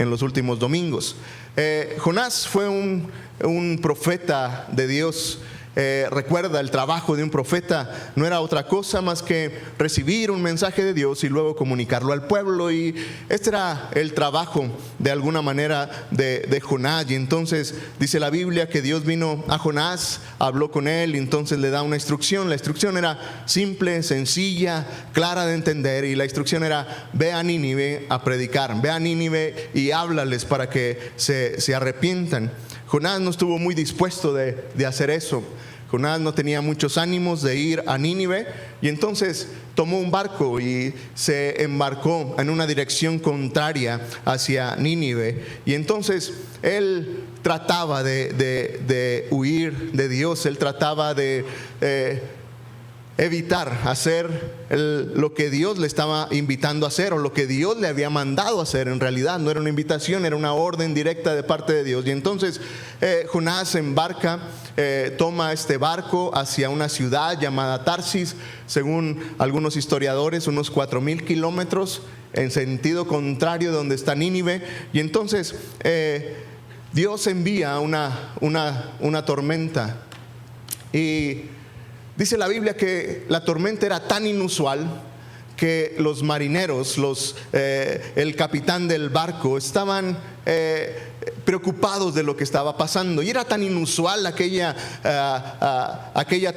en los últimos domingos. Jonás fue un profeta de Dios. Recuerda, el trabajo de un profeta no era otra cosa más que recibir un mensaje de Dios y luego comunicarlo al pueblo, y este era el trabajo de alguna manera de Jonás. Y entonces dice la Biblia que Dios vino a Jonás, habló con él y entonces le da una instrucción. La instrucción era simple, sencilla, clara de entender, y la instrucción era: ve a Nínive a predicar, ve a Nínive y háblales para que se arrepientan. Jonás no estuvo muy dispuesto de hacer eso. Jonás no tenía muchos ánimos de ir a Nínive, y entonces tomó un barco y se embarcó en una dirección contraria hacia Nínive. Y entonces él trataba de huir de Dios. Él trataba de evitar hacer lo que Dios le estaba invitando a hacer, o lo que Dios le había mandado a hacer. En realidad no era una invitación, era una orden directa de parte de Dios. Y entonces Jonás se embarca, toma este barco hacia una ciudad llamada Tarsis, según algunos historiadores unos 4,000 kilómetros en sentido contrario de donde está Nínive. Y entonces Dios envía una tormenta, y dice la Biblia que la tormenta era tan inusual que los marineros, el capitán del barco, estaban preocupados de lo que estaba pasando. Y era tan inusual aquella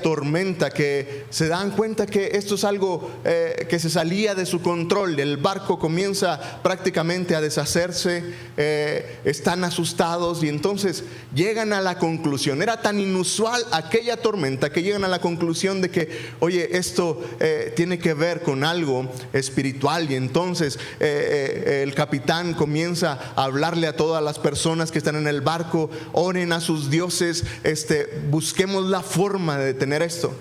tormenta que se dan cuenta que esto es algo que se salía de su control. El barco comienza prácticamente a deshacerse, están asustados, y entonces llegan a la conclusión. Era tan inusual aquella tormenta que llegan a la conclusión de que, oye, esto tiene que ver con algo espiritual. Y entonces el capitán comienza a hablarle a todas las personas que están en el barco: oren a sus dioses, busquemos la forma de detener esto.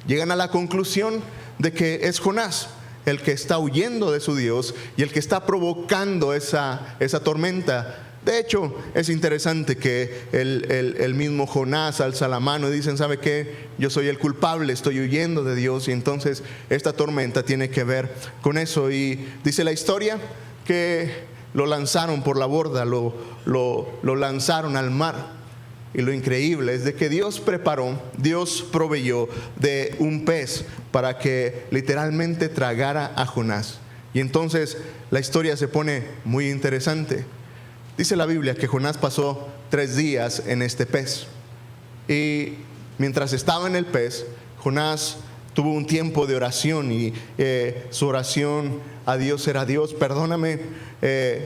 Llegan a la conclusión de que es Jonás el que está huyendo de su Dios y el que está provocando esa tormenta. De hecho, es interesante que el mismo Jonás alza la mano y dicen: ¿sabe qué? Yo soy el culpable, estoy huyendo de Dios. Y entonces esta tormenta tiene que ver con eso. Y dice la historia que lo lanzaron por la borda, lo lanzaron al mar. Y lo increíble es de que Dios proveyó de un pez para que literalmente tragara a Jonás. Y entonces la historia se pone muy interesante. Dice la Biblia que Jonás pasó 3 días en este pez, y mientras estaba en el pez, Jonás tuvo un tiempo de oración, y su oración a Dios era: Dios, perdóname,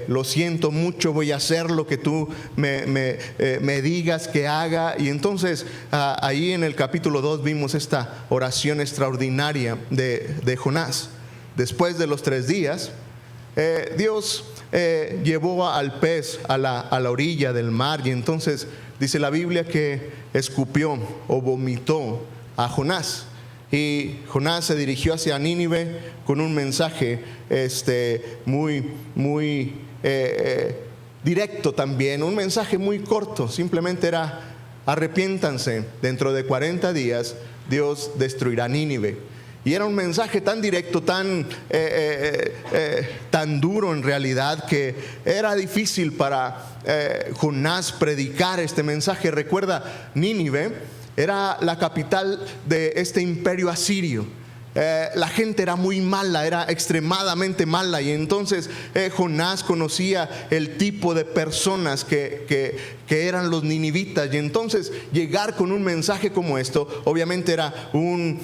lo siento mucho, voy a hacer lo que tú me digas que haga. Y entonces ahí en el capítulo 2 vimos esta oración extraordinaria de Jonás. Después de los 3 días, Dios llevó al pez a la orilla del mar, y entonces dice la Biblia que escupió o vomitó a Jonás. Y Jonás se dirigió hacia Nínive con un mensaje muy directo también, un mensaje muy corto. Simplemente era: arrepiéntanse, dentro de 40 días Dios destruirá Nínive. Y era un mensaje tan directo, tan duro en realidad, que era difícil para Jonás predicar este mensaje. Recuerda, Nínive era la capital de este imperio asirio. La gente era muy mala, era extremadamente mala. Y entonces Jonás conocía el tipo de personas que eran los ninivitas. Y entonces llegar con un mensaje como esto obviamente era un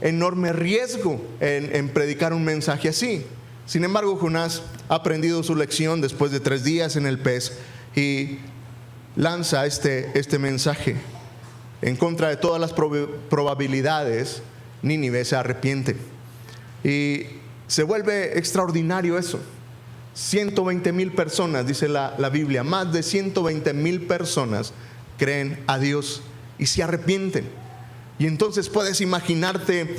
enorme riesgo en predicar un mensaje así. Sin embargo, Jonás ha aprendido su lección después de 3 días en el pez, y lanza este mensaje. En contra de todas las probabilidades, Nínive se arrepiente, y se vuelve extraordinario eso. 120,000 personas, dice la Biblia, más de 120,000 personas creen a Dios y se arrepienten. Y entonces puedes imaginarte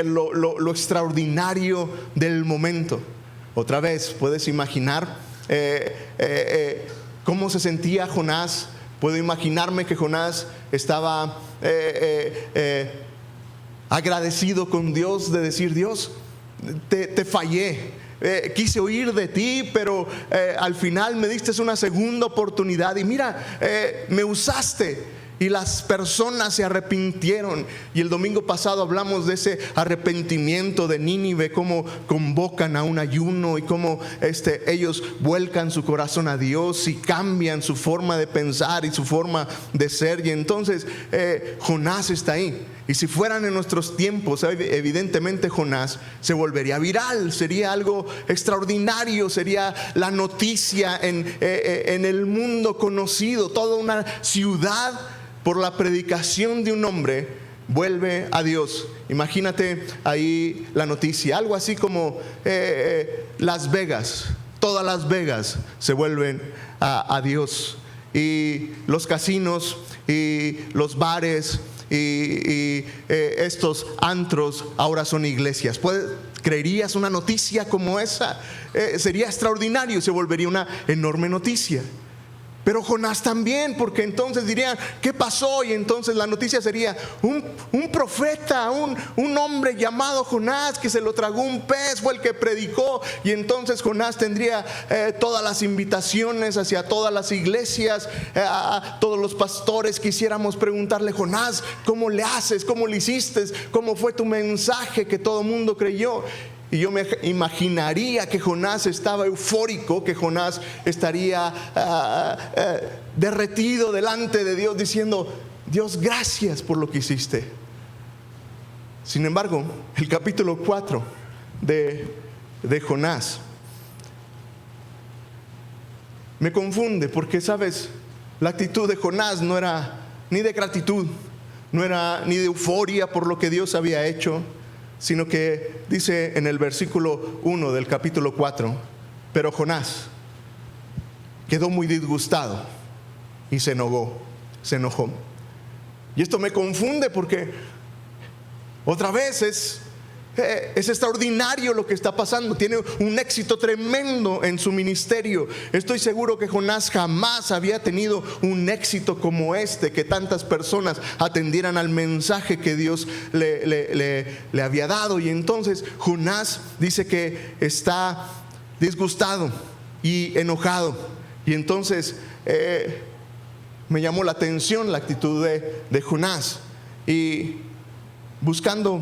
lo extraordinario del momento. Otra vez puedes imaginar cómo se sentía Jonás. Puedo imaginarme que Jonás estaba agradecido con Dios, de decir: Dios, te fallé, quise huir de ti, pero al final me diste una segunda oportunidad y mira, me usaste. Y las personas se arrepintieron. Y el domingo pasado hablamos de ese arrepentimiento de Nínive, cómo convocan a un ayuno y cómo ellos vuelcan su corazón a Dios y cambian su forma de pensar y su forma de ser. Y entonces Jonás está ahí. Y si fueran en nuestros tiempos, evidentemente Jonás se volvería viral, sería algo extraordinario, sería la noticia en el mundo conocido. Toda una ciudad, por la predicación de un hombre, vuelve a Dios. Imagínate ahí la noticia, algo así como Las Vegas. Todas Las Vegas se vuelven a Dios. Y los casinos y los bares y estos antros ahora son iglesias. ¿Creerías una noticia como esa? Sería extraordinario, se volvería una enorme noticia. Pero Jonás también, porque entonces dirían, ¿qué pasó? Y entonces la noticia sería un profeta, un hombre llamado Jonás, que se lo tragó un pez, fue el que predicó. Y entonces Jonás tendría todas las invitaciones hacia todas las iglesias, a todos los pastores. Quisiéramos preguntarle, Jonás, ¿cómo le haces? ¿Cómo le hiciste? ¿Cómo fue tu mensaje que todo el mundo creyó? Y yo me imaginaría que Jonás estaba eufórico, que Jonás estaría derretido delante de Dios diciendo, Dios, gracias por lo que hiciste. Sin embargo, el capítulo 4 de Jonás me confunde, porque sabes, la actitud de Jonás no era ni de gratitud, no era ni de euforia por lo que Dios había hecho, sino que dice en el versículo 1 del capítulo 4, pero Jonás quedó muy disgustado y se enojó. Y esto me confunde porque otra vez es extraordinario lo que está pasando. Tiene un éxito tremendo en su ministerio. Estoy seguro que Jonás jamás había tenido un éxito como que tantas personas atendieran al mensaje que Dios le había dado. Y entonces Jonás dice que está disgustado y enojado. Y entonces me llamó la atención la actitud de Jonás, y buscando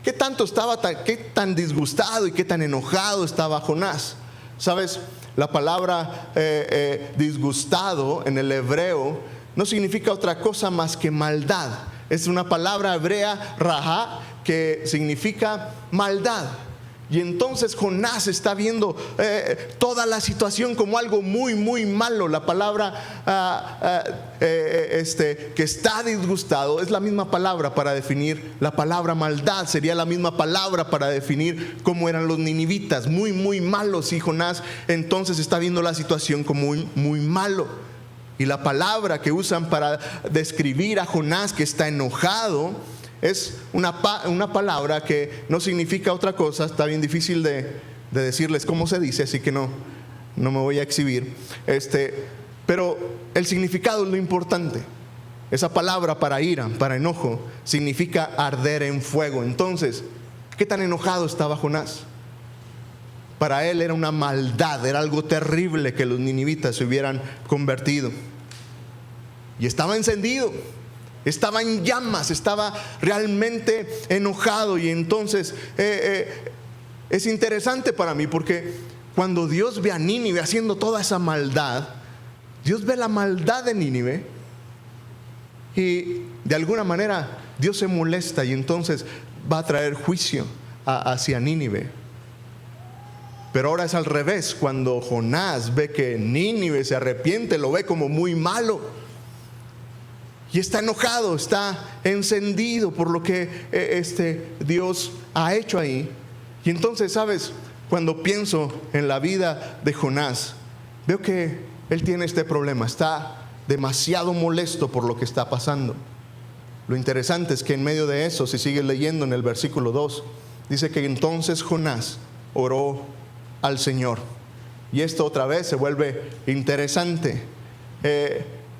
¿qué tan disgustado y qué tan enojado estaba Jonás? Sabes, la palabra disgustado en el hebreo no significa otra cosa más que maldad. Es una palabra hebrea, raja, que significa maldad. Y entonces Jonás está viendo toda la situación como algo muy, muy malo. La palabra que está disgustado es la misma palabra para definir la palabra maldad. Sería la misma palabra para definir cómo eran los ninivitas, muy, muy malos. Y Jonás entonces está viendo la situación como muy, muy malo. Y la palabra que usan para describir a Jonás que está enojado es una palabra que no significa otra cosa. Está bien difícil de decirles cómo se dice, así que no me voy a exhibir. Pero el significado es lo importante. Esa palabra para ira, para enojo, significa arder en fuego. Entonces, ¿qué tan enojado estaba Jonás? Para él era una maldad, era algo terrible que los ninivitas se hubieran convertido. Y estaba encendido, estaba en llamas, estaba realmente enojado. Y entonces es interesante para mí, porque cuando Dios ve a Nínive haciendo toda esa maldad, Dios ve la maldad de Nínive y de alguna manera Dios se molesta, y entonces va a traer juicio hacia Nínive. Pero ahora es al revés. Cuando Jonás ve que Nínive se arrepiente, lo ve como muy malo y está enojado, está encendido por lo que Dios ha hecho ahí. Y entonces, ¿sabes? Cuando pienso en la vida de Jonás, veo que él tiene este problema. Está demasiado molesto por lo que está pasando. Lo interesante es que en medio de eso, si sigues leyendo en el versículo 2, dice que entonces Jonás oró al Señor. Y esto otra vez se vuelve interesante,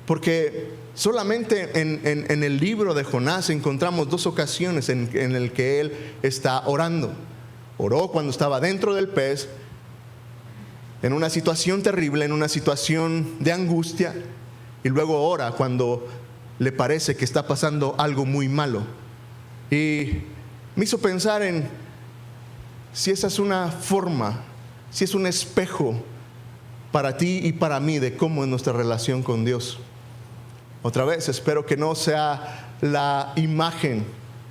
porque solamente en el libro de Jonás encontramos dos ocasiones en el que él está orando. oró cuando estaba dentro del pez, en una situación terrible, en una situación de angustia, y luego ora cuando le parece que está pasando algo muy malo. Y me hizo pensar en si esa es una forma, si es un espejo para ti y para mí de cómo es nuestra relación con Dios. Otra vez, espero que no sea la imagen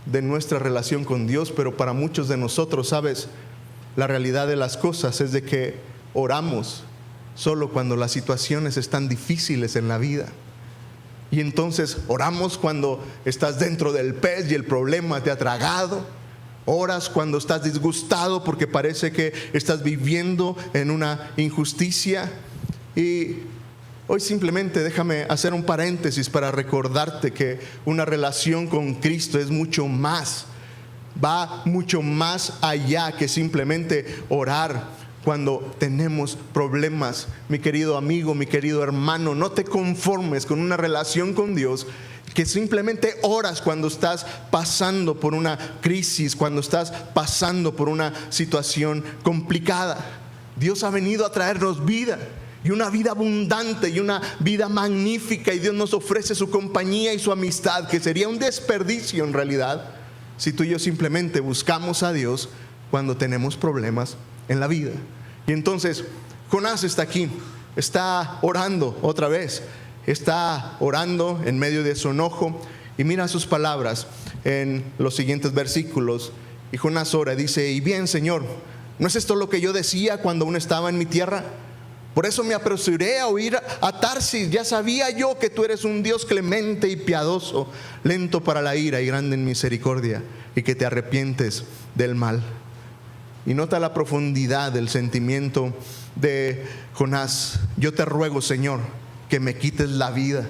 de nuestra relación con Dios, pero para muchos de nosotros, ¿sabes? La realidad de las cosas es de que oramos solo cuando las situaciones están difíciles en la vida. Y entonces oramos cuando estás dentro del pez y el problema te ha tragado. Oras cuando estás disgustado porque parece que estás viviendo en una injusticia. Y hoy simplemente déjame hacer un paréntesis para recordarte que una relación con Cristo es mucho más, va mucho más allá que simplemente orar cuando tenemos problemas. Mi querido amigo, mi querido hermano, no te conformes con una relación con Dios que simplemente oras cuando estás pasando por una crisis, cuando estás pasando por una situación complicada. Dios ha venido a traernos vida, y una vida abundante, y una vida magnífica, y Dios nos ofrece su compañía y su amistad, que sería un desperdicio en realidad si tú y yo simplemente buscamos a Dios cuando tenemos problemas en la vida. Y entonces Jonás está aquí, está orando otra vez, está orando en medio de su enojo, y mira sus palabras en los siguientes versículos. Y Jonás ora, dice: y bien, Señor, ¿no es esto lo que yo decía cuando aún estaba en mi tierra? Por eso me apresuré a huir a Tarsis. Ya sabía yo que tú eres un Dios clemente y piadoso, lento para la ira y grande en misericordia, y que te arrepientes del mal. Y nota la profundidad del sentimiento de Jonás. Yo te ruego, Señor, que me quites la vida.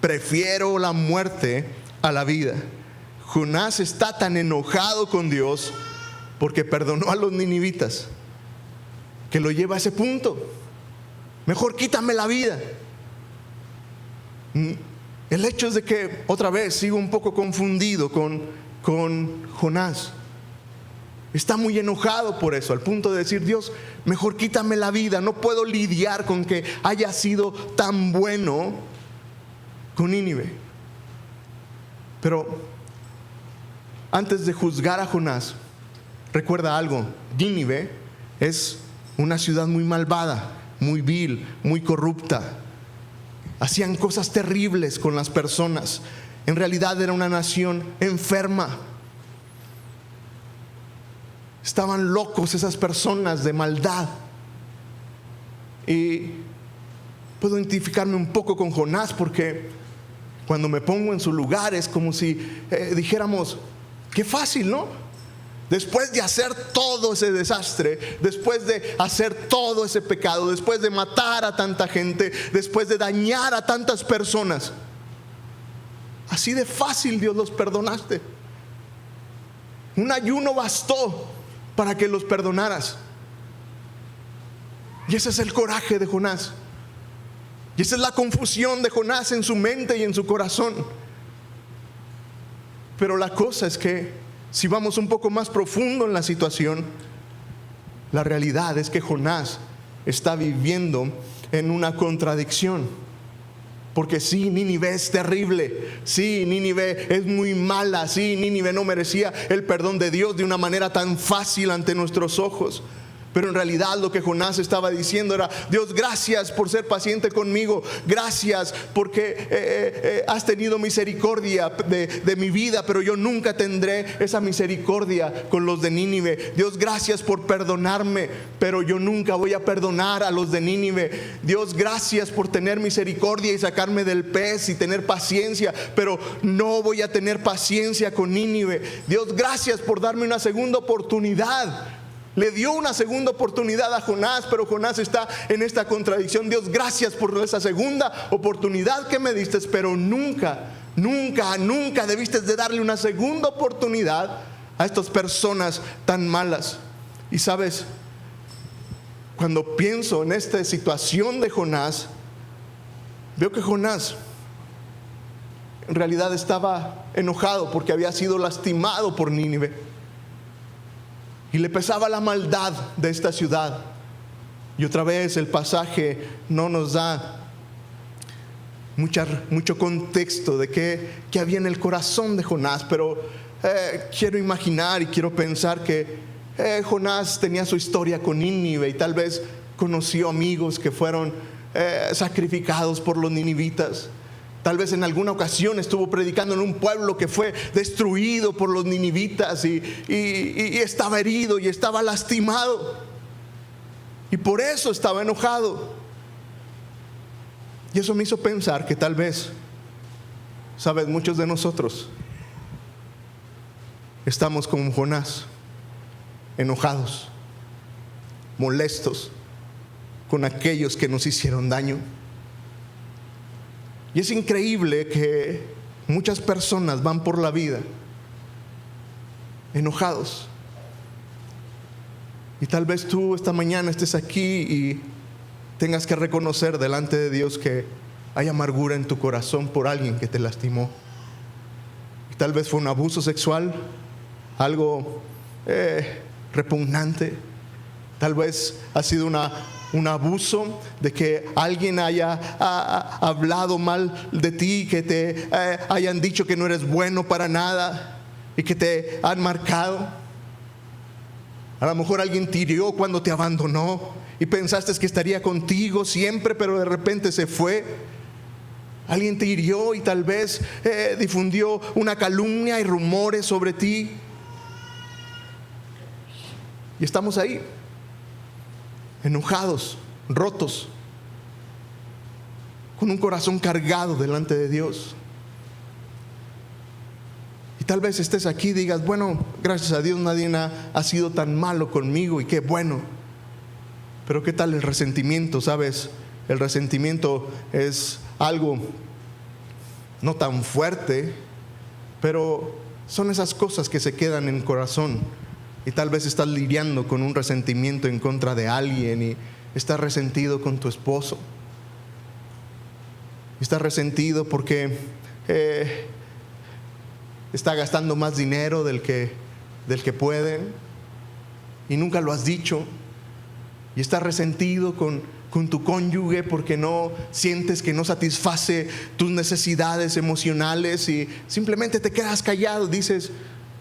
Prefiero la muerte a la vida. Jonás está tan enojado con Dios porque perdonó a los ninivitas, que lo lleva a ese punto. Mejor quítame la vida. El hecho es de que otra vez sigo un poco confundido con Jonás. Está muy enojado por eso, al punto de decir: Dios, mejor quítame la vida. No puedo lidiar con que haya sido tan bueno con Nínive. Pero antes de juzgar a Jonás, recuerda algo: Nínive es una ciudad muy malvada, muy vil, muy corrupta. Hacían cosas terribles con las personas. En realidad era una nación enferma. Estaban locos esas personas de maldad. Y puedo identificarme un poco con Jonás, porque cuando me pongo en su lugar es como si dijéramos: qué fácil, ¿no? Después de hacer todo ese desastre, después de hacer todo ese pecado, después de matar a tanta gente, después de dañar a tantas personas, así de fácil Dios los perdonaste. Un ayuno bastó para que los perdonaras. Y ese es el coraje de Jonás. Y esa es la confusión de Jonás en su mente y en su corazón. Pero la cosa es que si vamos un poco más profundo en la situación, la realidad es que Jonás está viviendo en una contradicción. Porque sí, Nínive es terrible, sí, Nínive es muy mala, sí, Nínive no merecía el perdón de Dios de una manera tan fácil ante nuestros ojos. Pero en realidad lo que Jonás estaba diciendo era: Dios, gracias por ser paciente conmigo. Gracias porque has tenido misericordia de mi vida, pero yo nunca tendré esa misericordia con los de Nínive. Dios, gracias por perdonarme, pero yo nunca voy a perdonar a los de Nínive. Dios, gracias por tener misericordia y sacarme del pez y tener paciencia, pero no voy a tener paciencia con Nínive. Dios, gracias por darme una segunda oportunidad. Le dio una segunda oportunidad a Jonás, pero Jonás está en esta contradicción. Dios, gracias por esa segunda oportunidad que me diste, pero nunca debiste de darle una segunda oportunidad a estas personas tan malas. Y sabes, cuando pienso en esta situación de Jonás, veo que Jonás en realidad estaba enojado porque había sido lastimado por Nínive. y le pesaba la maldad de esta ciudad. Y otra vez el pasaje no nos da mucho contexto de qué había en el corazón de Jonás, pero quiero imaginar y quiero pensar que Jonás tenía su historia con Nínive y tal vez conoció amigos que fueron sacrificados por los ninivitas. Tal vez en alguna ocasión estuvo predicando en un pueblo que fue destruido por los ninivitas y estaba herido y estaba lastimado, y por eso estaba enojado. Y eso me hizo pensar que tal vez, sabes, muchos de nosotros estamos como Jonás, enojados, molestos con aquellos que nos hicieron daño. Y es increíble que muchas personas van por la vida enojados. Y tal vez tú esta mañana estés aquí y tengas que reconocer delante de Dios que hay amargura en tu corazón por alguien que te lastimó. Y tal vez fue un abuso sexual, algo repugnante. Tal vez ha sido un abuso de que alguien haya hablado mal de ti, que te hayan dicho que no eres bueno para nada y que te han marcado. A lo mejor alguien te hirió cuando te abandonó y pensaste que estaría contigo siempre, pero de repente se fue. Alguien te hirió y tal vez difundió una calumnia y rumores sobre ti. Y estamos ahí, enojados, rotos, con un corazón cargado delante de Dios. Y tal vez estés aquí y digas, bueno, gracias a Dios nadie ha sido tan malo conmigo y qué bueno. Pero ¿qué tal el resentimiento? ¿Sabes? El resentimiento es algo no tan fuerte, pero son esas cosas que se quedan en el corazón. Y tal vez estás lidiando con un resentimiento en contra de alguien y estás resentido con tu esposo. Estás resentido porque está gastando más dinero del que pueden y nunca lo has dicho. Y estás resentido con tu cónyuge porque no sientes que no satisface tus necesidades emocionales y simplemente te quedas callado. Dices,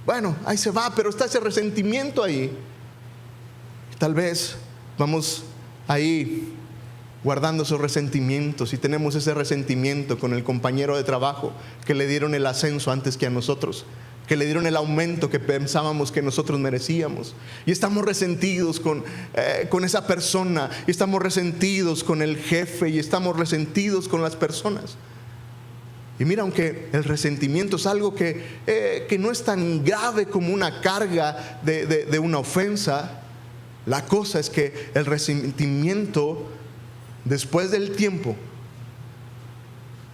bueno, ahí se va, pero está ese resentimiento ahí. Tal vez vamos ahí guardando esos resentimientos y tenemos ese resentimiento con el compañero de trabajo que le dieron el ascenso antes que a nosotros, que le dieron el aumento que pensábamos que nosotros merecíamos, y estamos resentidos con esa persona, y estamos resentidos con el jefe, y estamos resentidos con las personas. Y mira, aunque el resentimiento es algo que no es tan grave como una carga de una ofensa, la cosa es que el resentimiento después del tiempo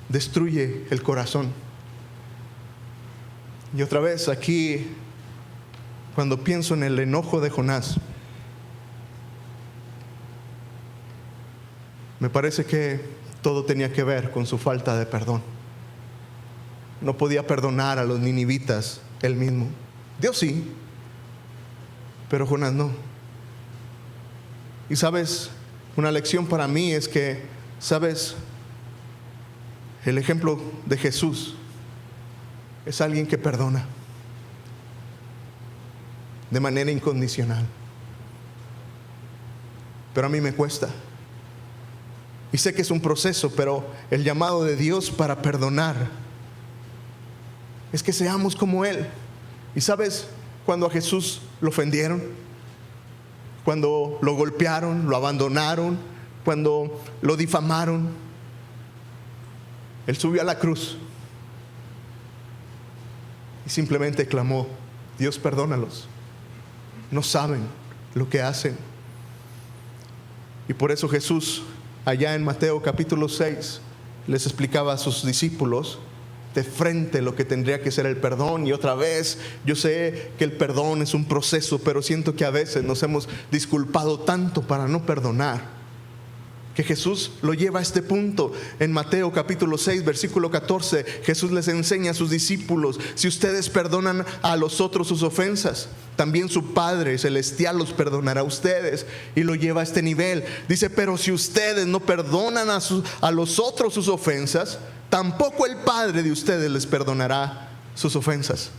destruye el corazón. Y otra vez aquí, cuando pienso en el enojo de Jonás, me parece que todo tenía que ver con su falta de perdón. No podía perdonar a los ninivitas él mismo. Dios sí, pero Jonás no. Y sabes, una lección para mí es que, sabes, el ejemplo de Jesús es alguien que perdona de manera incondicional. Pero a mí me cuesta. Y sé que es un proceso, pero el llamado de Dios para perdonar es que seamos como Él. Y sabes, cuando a Jesús lo ofendieron, cuando lo golpearon, lo abandonaron, cuando lo difamaron, Él subió a la cruz y simplemente clamó, Dios, perdónalos, no saben lo que hacen. Y por eso Jesús, allá en Mateo capítulo 6, les explicaba a sus discípulos de frente lo que tendría que ser el perdón. Y otra vez, yo sé que el perdón es un proceso, pero siento que a veces nos hemos disculpado tanto para no perdonar, que Jesús lo lleva a este punto. En Mateo capítulo 6, versículo 14, Jesús les enseña a sus discípulos: si ustedes perdonan a los otros sus ofensas, también su Padre Celestial los perdonará a ustedes. Y lo lleva a este nivel. Dice: pero si ustedes no perdonan a los otros sus ofensas, tampoco el Padre de ustedes les perdonará sus ofensas.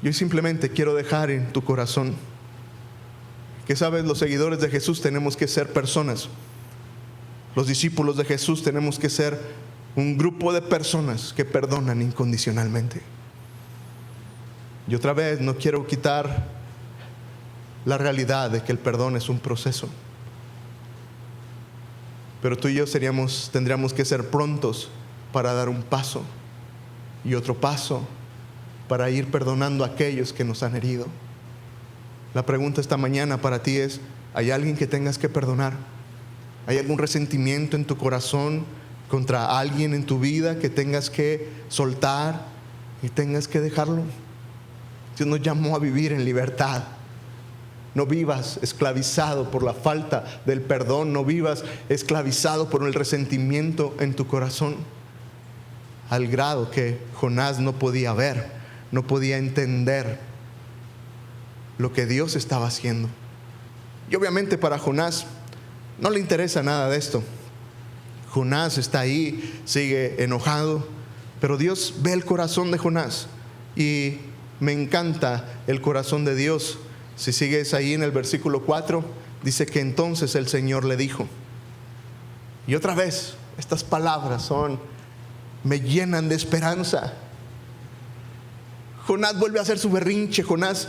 Yo simplemente quiero dejar en tu corazón que, sabes, los seguidores de Jesús tenemos que ser personas. Los discípulos de Jesús tenemos que ser un grupo de personas que perdonan incondicionalmente. Y otra vez, no quiero quitar la realidad de que el perdón es un proceso. Pero tú y yo tendríamos que ser prontos para dar un paso y otro paso para ir perdonando a aquellos que nos han herido. La pregunta esta mañana para ti es: ¿hay alguien que tengas que perdonar? ¿Hay algún resentimiento en tu corazón contra alguien en tu vida que tengas que soltar y tengas que dejarlo? Dios nos llamó a vivir en libertad. No vivas esclavizado por la falta del perdón. No vivas esclavizado por el resentimiento en tu corazón. Al grado que Jonás no podía ver, no podía entender lo que Dios estaba haciendo. Y obviamente para Jonás no le interesa nada de esto. Jonás está ahí, sigue enojado, pero Dios ve el corazón de Jonás. Y me encanta el corazón de Dios. Si sigues ahí en el versículo 4, dice que entonces el Señor le dijo. Y otra vez, estas palabras me llenan de esperanza. Jonás vuelve a hacer su berrinche. Jonás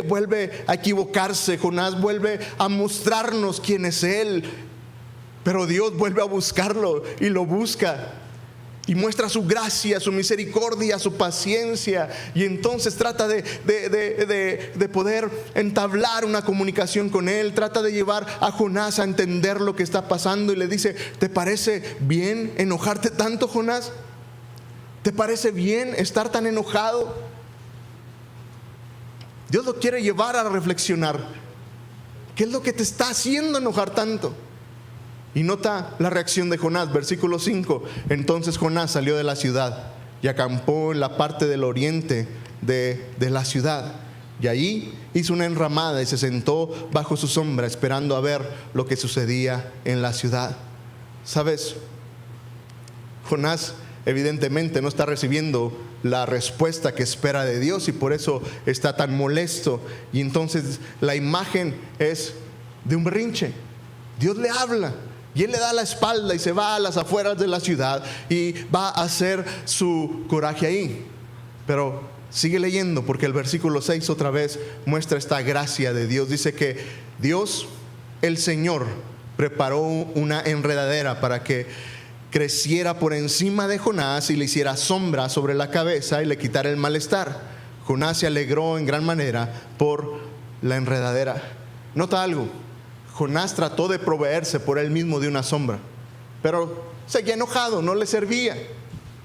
vuelve a equivocarse. Jonás vuelve a mostrarnos quién es Él. Pero Dios vuelve a buscarlo y lo busca. Y muestra su gracia, su misericordia, su paciencia. Y entonces trata de poder entablar una comunicación con Él. Trata de llevar a Jonás a entender lo que está pasando. Y le dice: ¿te parece bien enojarte tanto, Jonás? ¿Te parece bien estar tan enojado? Dios lo quiere llevar a reflexionar. ¿Qué es lo que te está haciendo enojar tanto? Y nota la reacción de Jonás, versículo 5. Entonces Jonás salió de la ciudad y acampó en la parte del oriente de la ciudad. Y allí hizo una enramada y se sentó bajo su sombra, esperando a ver lo que sucedía en la ciudad. ¿Sabes? Jonás evidentemente no está recibiendo la respuesta que espera de Dios y por eso está tan molesto. Y entonces la imagen es de un berrinche. Dios le habla y él le da la espalda y se va a las afueras de la ciudad y va a hacer su coraje ahí. Pero sigue leyendo, porque el versículo 6 otra vez muestra esta gracia de Dios. Dice que Dios, el Señor, preparó una enredadera para que creciera por encima de Jonás y le hiciera sombra sobre la cabeza y le quitara el malestar. Jonás se alegró en gran manera por la enredadera. Nota algo: Jonás trató de proveerse por él mismo de una sombra, pero seguía enojado, no le servía.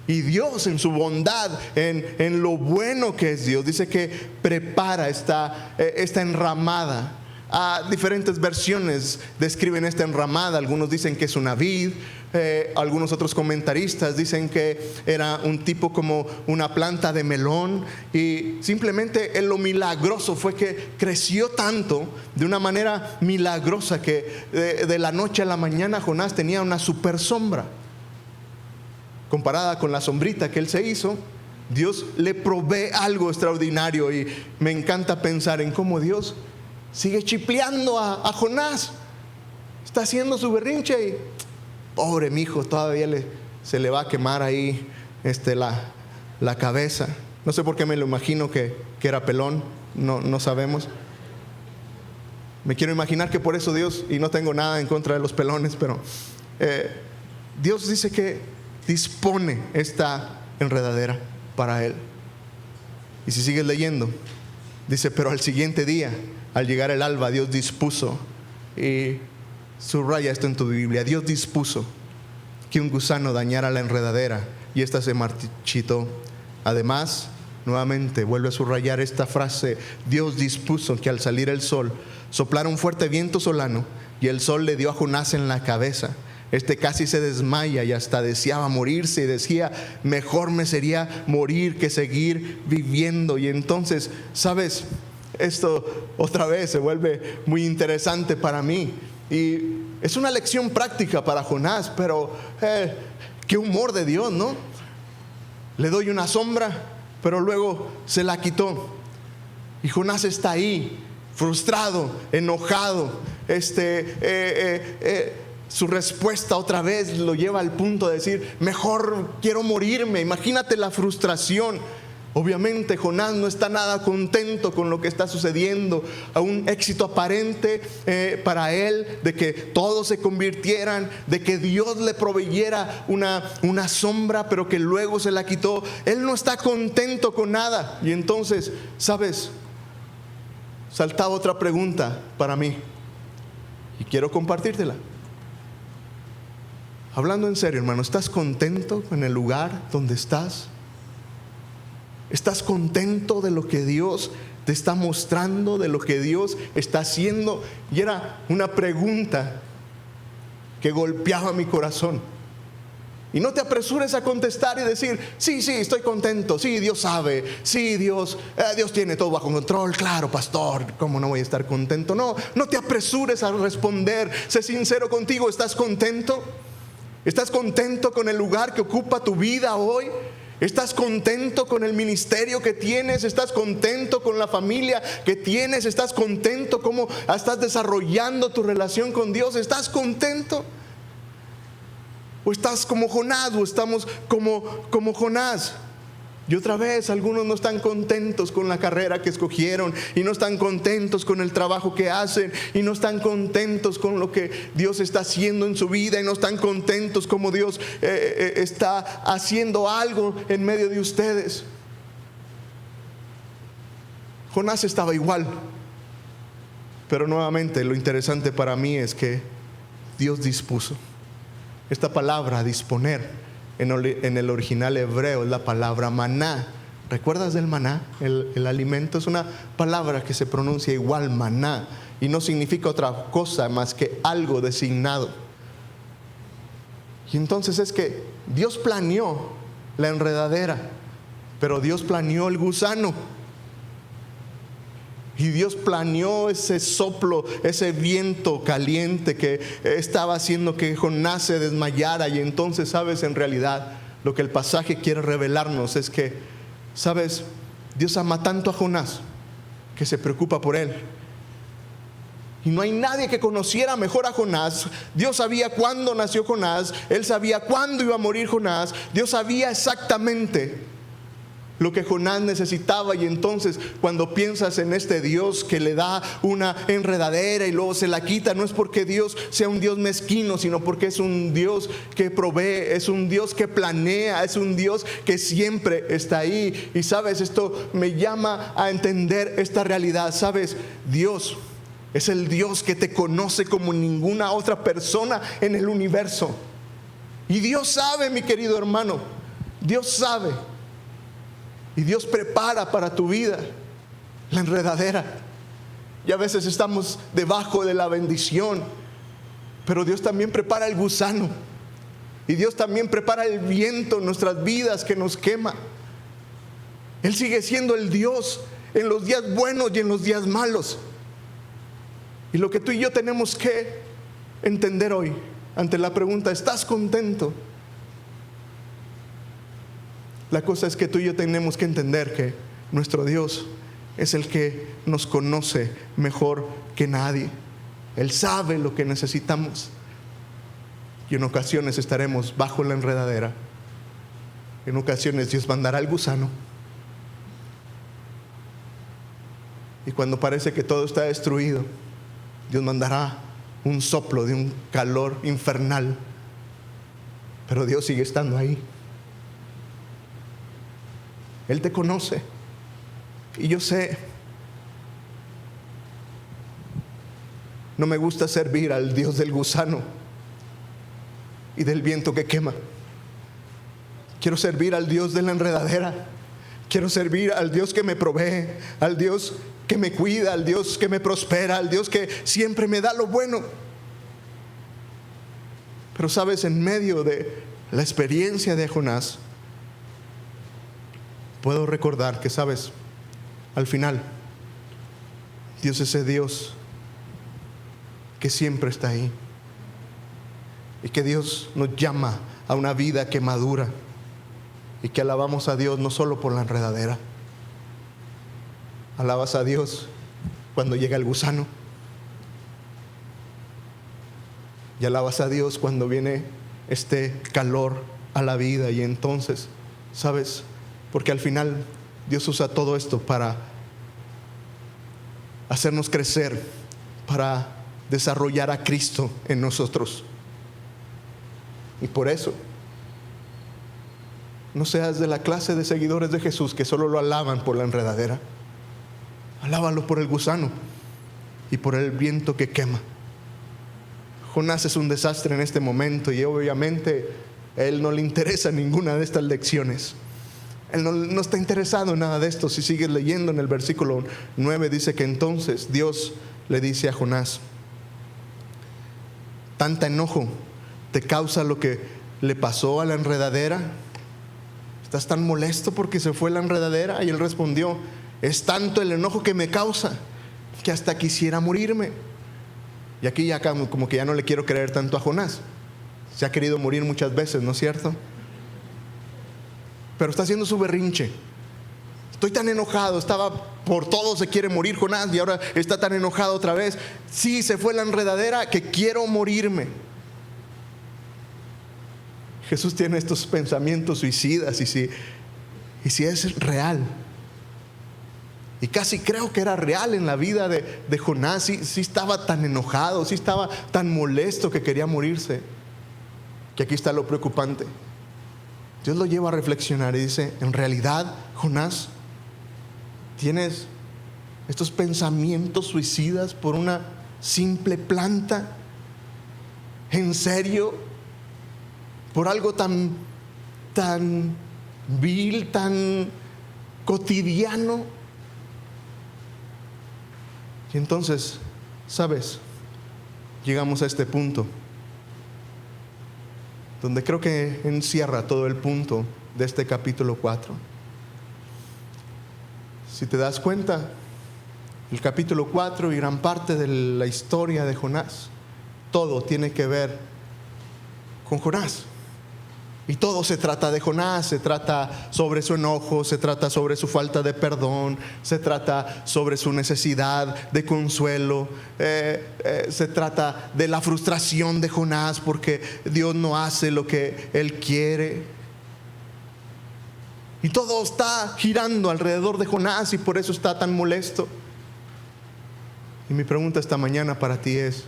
Y Dios, en su bondad, en lo bueno que es Dios, dice que prepara esta enramada. Diferentes versiones describen esta enramada. Algunos dicen que es una vid. Algunos otros comentaristas dicen que era un tipo como una planta de melón. Y simplemente lo milagroso fue que creció tanto, de una manera milagrosa, que de la noche a la mañana Jonás tenía una super sombra. Comparada con la sombrita que él se hizo, Dios le provee algo extraordinario. Y me encanta pensar en cómo Dios sigue chipleando a Jonás. Está haciendo su berrinche y pobre mijo, todavía se le va a quemar ahí la cabeza. No sé por qué me lo imagino que era pelón. No sabemos. Me quiero imaginar que por eso Dios, y no tengo nada en contra de los pelones, pero Dios dice que dispone esta enredadera para él. Y si sigues leyendo, dice: pero al siguiente día, al llegar el alba, Dios dispuso, y subraya esto en tu Biblia, Dios dispuso que un gusano dañara la enredadera y ésta se marchitó. Además, nuevamente vuelve a subrayar esta frase: Dios dispuso que al salir el sol soplara un fuerte viento solano, y el sol le dio a Jonás en la cabeza. Este casi se desmaya y hasta deseaba morirse, y decía: mejor me sería morir que seguir viviendo. Y entonces, ¿sabes? Esto otra vez se vuelve muy interesante para mí, y es una lección práctica para Jonás, pero qué humor de Dios, ¿no? Le doy una sombra, pero luego se la quitó, y Jonás está ahí, frustrado, enojado. Su respuesta otra vez lo lleva al punto de decir: mejor quiero morirme. Imagínate la frustración. Obviamente Jonás no está nada contento con lo que está sucediendo, a un éxito aparente para él, de que todos se convirtieran, de que Dios le proveyera una sombra, pero que luego se la quitó. Él no está contento con nada. Y entonces, ¿sabes? Saltaba otra pregunta para mí, y quiero compartírtela. Hablando en serio, hermano, ¿estás contento en el lugar donde estás? ¿Estás contento de lo que Dios te está mostrando, de lo que Dios está haciendo? Y era una pregunta que golpeaba mi corazón. Y no te apresures a contestar y decir: sí, estoy contento, sí, Dios sabe, sí, Dios tiene todo bajo control. Claro, pastor, ¿cómo no voy a estar contento? No te apresures a responder. Sé sincero contigo. ¿Estás contento? ¿Estás contento con el lugar que ocupa tu vida hoy? ¿Estás contento con el ministerio que tienes? ¿Estás contento con la familia que tienes? ¿Estás contento cómo estás desarrollando tu relación con Dios? ¿Estás contento? ¿O estás como Jonás? ¿O estamos como Jonás? Y otra vez, algunos no están contentos con la carrera que escogieron, y no están contentos con el trabajo que hacen, y no están contentos con lo que Dios está haciendo en su vida, y no están contentos como Dios está haciendo algo en medio de ustedes. Jonás estaba igual. Pero nuevamente, lo interesante para mí es que Dios dispuso. Esta palabra disponer en el original hebreo es la palabra maná. ¿Recuerdas del maná? El alimento es una palabra que se pronuncia igual, maná, y no significa otra cosa más que algo designado. Y entonces es que Dios planeó la enredadera, pero Dios planeó el gusano. Y Dios planeó ese soplo, ese viento caliente que estaba haciendo que Jonás se desmayara. Y entonces, ¿sabes? En realidad, lo que el pasaje quiere revelarnos es que, ¿sabes? Dios ama tanto a Jonás que se preocupa por él. Y no hay nadie que conociera mejor a Jonás. Dios sabía cuándo nació Jonás. Él sabía cuándo iba a morir Jonás. Dios sabía exactamente lo que Jonás necesitaba. Y entonces, cuando piensas en este Dios que le da una enredadera y luego se la quita, no es porque Dios sea un Dios mezquino, sino porque es un Dios que provee, es un Dios que planea, es un Dios que siempre está ahí. Y sabes, esto me llama a entender esta realidad. Sabes, Dios es el Dios que te conoce como ninguna otra persona en el universo. Y Dios sabe, mi querido hermano, Dios sabe. Y Dios prepara para tu vida la enredadera. Y a veces estamos debajo de la bendición, pero Dios también prepara el gusano. Y Dios también prepara el viento en nuestras vidas que nos quema. Él sigue siendo el Dios en los días buenos y en los días malos. Y lo que tú y yo tenemos que entender hoy, ante la pregunta: ¿estás contento? La cosa es que tú y yo tenemos que entender que nuestro Dios es el que nos conoce mejor que nadie. Él sabe lo que necesitamos. Y en ocasiones estaremos bajo la enredadera. En ocasiones Dios mandará el gusano. Y cuando parece que todo está destruido, Dios mandará un soplo de un calor infernal. Pero Dios sigue estando ahí. Él te conoce. Y yo sé, no me gusta servir al Dios del gusano y del viento que quema. Quiero servir al Dios de la enredadera. Quiero servir al Dios que me provee, al Dios que me cuida, al Dios que me prospera, al Dios que siempre me da lo bueno. Pero sabes, en medio de la experiencia de Jonás, puedo recordar que, sabes, al final, Dios es ese Dios que siempre está ahí. Y que Dios nos llama a una vida que madura. Y que alabamos a Dios no solo por la enredadera. Alabas a Dios cuando llega el gusano. Y alabas a Dios cuando viene este calor a la vida. Y entonces, ¿sabes? Porque al final Dios usa todo esto para hacernos crecer, para desarrollar a Cristo en nosotros. Y por eso, no seas de la clase de seguidores de Jesús que solo lo alaban por la enredadera. Alábalo por el gusano y por el viento que quema. Jonás es un desastre en este momento y obviamente a él no le interesa ninguna de estas lecciones. Él no está interesado en nada de esto. Si sigues leyendo en el versículo 9 dice que entonces Dios le dice a Jonás: ¿tanta enojo te causa lo que le pasó a la enredadera? ¿Estás tan molesto porque se fue la enredadera? Y él respondió: es tanto el enojo que me causa que hasta quisiera morirme. Y aquí ya como que ya no le quiero creer tanto a Jonás. Se ha querido morir muchas veces, ¿no es cierto? Pero está haciendo su berrinche. Estoy tan enojado, estaba por todo, se quiere morir Jonás y ahora está tan enojado otra vez. Sí, se fue la enredadera que quiero morirme. Jesús tiene estos pensamientos suicidas y si es real. Y casi creo que era real en la vida de Jonás. Sí estaba tan enojado, sí estaba tan molesto que quería morirse. Que aquí está lo preocupante. Dios lo lleva a reflexionar y dice: en realidad, Jonás, tienes estos pensamientos suicidas por una simple planta. ¿En serio? Por algo tan vil, tan cotidiano. Y entonces, ¿sabes? Llegamos a este punto donde creo que encierra todo el punto de este capítulo 4. Si te das cuenta, el capítulo 4 y gran parte de la historia de Jonás, todo tiene que ver con Jonás. Y todo se trata de Jonás, se trata sobre su enojo, se trata sobre su falta de perdón, se trata sobre su necesidad de consuelo, se trata de la frustración de Jonás porque Dios no hace lo que él quiere. Y todo está girando alrededor de Jonás y por eso está tan molesto. Y mi pregunta esta mañana para ti es: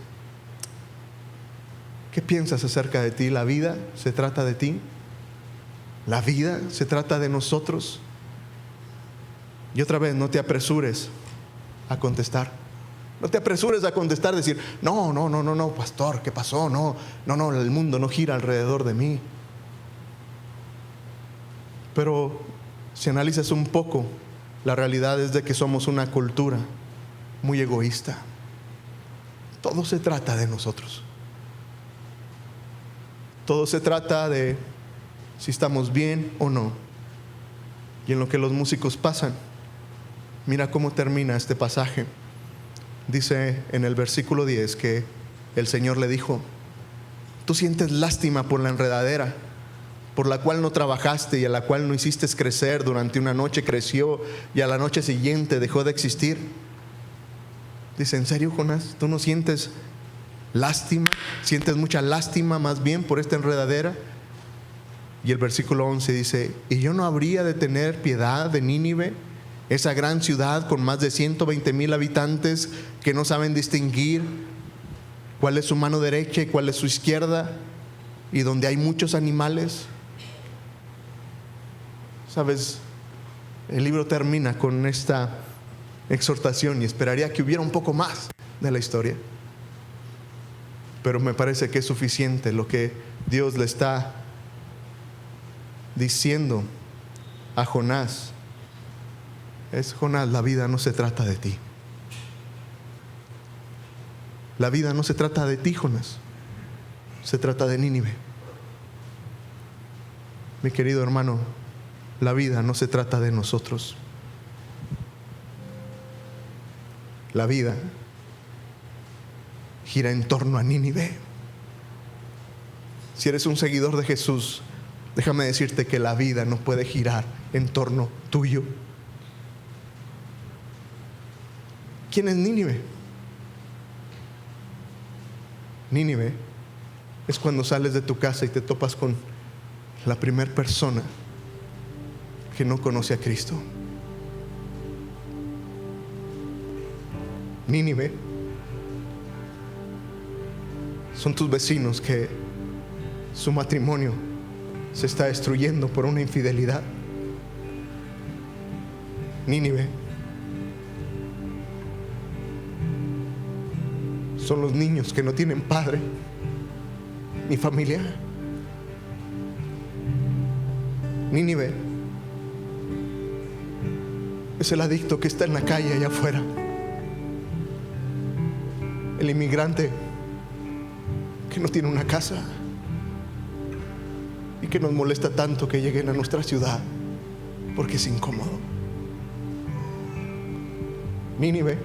¿qué piensas acerca de ti? ¿La vida se trata de ti? ¿La vida se trata de nosotros? Y otra vez, no te apresures a contestar. No te apresures a contestar, decir: no, pastor, ¿qué pasó? No, el mundo no gira alrededor de mí. Pero si analizas un poco, la realidad es de que somos una cultura muy egoísta. Todo se trata de nosotros. Todo se trata de si estamos bien o no. Y en lo que los músicos pasan, mira cómo termina este pasaje. Dice en el versículo 10 que el Señor le dijo: tú sientes lástima por la enredadera, por la cual no trabajaste y a la cual no hiciste crecer. Durante una noche creció y a la noche siguiente dejó de existir. Dice: ¿en serio, Jonás? ¿Tú no sientes lástima? ¿Sientes mucha lástima más bien por esta enredadera? Y el versículo 11 dice: ¿y yo no habría de tener piedad de Nínive, esa gran ciudad con más de 120,000 habitantes que no saben distinguir cuál es su mano derecha y cuál es su izquierda, y donde hay muchos animales? Sabes, el libro termina con esta exhortación y esperaría que hubiera un poco más de la historia, pero me parece que es suficiente lo que Dios le está diciendo a Jonás Jonás, la vida no se trata de ti. La vida no se trata de ti, Jonás. Se trata de Nínive. Mi querido hermano, la vida no se trata de nosotros. La vida gira en torno a Nínive. Si eres un seguidor de Jesús, déjame decirte que la vida no puede girar en torno tuyo. ¿Quién es Nínive? Nínive es cuando sales de tu casa y te topas con la primera persona que no conoce a Cristo. Nínive son tus vecinos que su matrimonio se está destruyendo por una infidelidad. Nínive son los niños que no tienen padre ni familia. Nínive es el adicto que está en la calle allá afuera, el inmigrante que no tiene una casa y que nos molesta tanto que lleguen a nuestra ciudad porque es incómodo. Nínive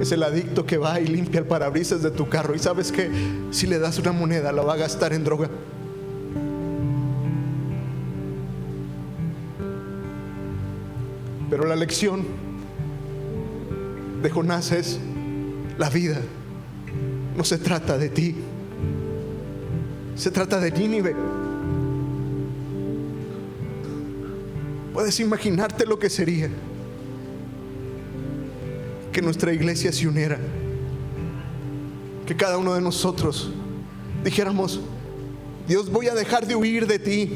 es el adicto que va y limpia el parabrisas de tu carro y sabes que si le das una moneda la va a gastar en droga. Pero la lección de Jonás es: la vida no se trata de ti, se trata de Nínive. ¿Puedes imaginarte lo que sería que nuestra iglesia se uniera? Que cada uno de nosotros dijéramos: Dios, voy a dejar de huir de ti,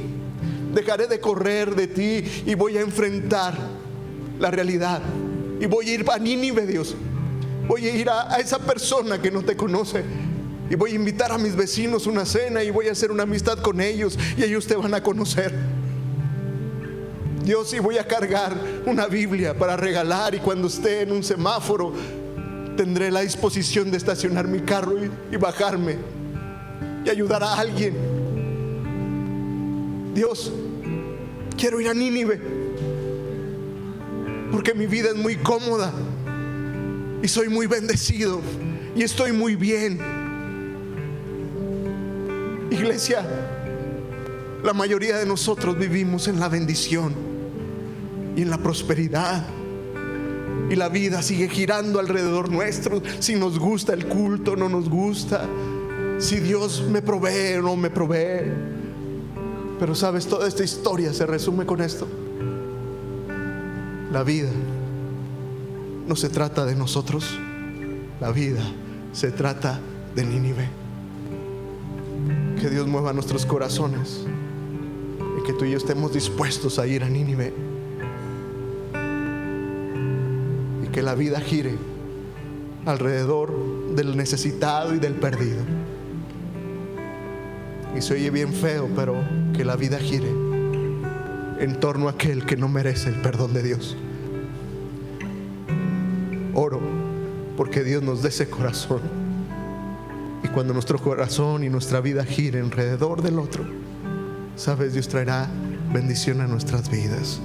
dejaré de correr de ti y voy a enfrentar la realidad y voy a ir a Nínive, Dios. Voy a ir a esa persona que no te conoce y voy a invitar a mis vecinos una cena y voy a hacer una amistad con ellos y ellos te van a conocer. Dios, y voy a cargar una Biblia para regalar, y cuando esté en un semáforo tendré la disposición de estacionar mi carro y bajarme y ayudar a alguien. Dios, quiero ir a Nínive porque mi vida es muy cómoda y soy muy bendecido y estoy muy bien. Iglesia, la mayoría de nosotros vivimos en la bendición y en la prosperidad, y la vida sigue girando alrededor nuestro. Si nos gusta el culto, no nos gusta, si Dios me provee o no me provee. Pero sabes, toda esta historia se resume con esto: la vida no se trata de nosotros, la vida se trata de Nínive. Que Dios mueva nuestros corazones y que tú y yo estemos dispuestos a ir a Nínive, y que la vida gire alrededor del necesitado y del perdido. Y se oye bien feo, pero que la vida gire en torno a aquel que no merece el perdón de Dios. Oro porque Dios nos dé ese corazón, y cuando nuestro corazón y nuestra vida gire alrededor del otro, sabes, Dios traerá bendición a nuestras vidas.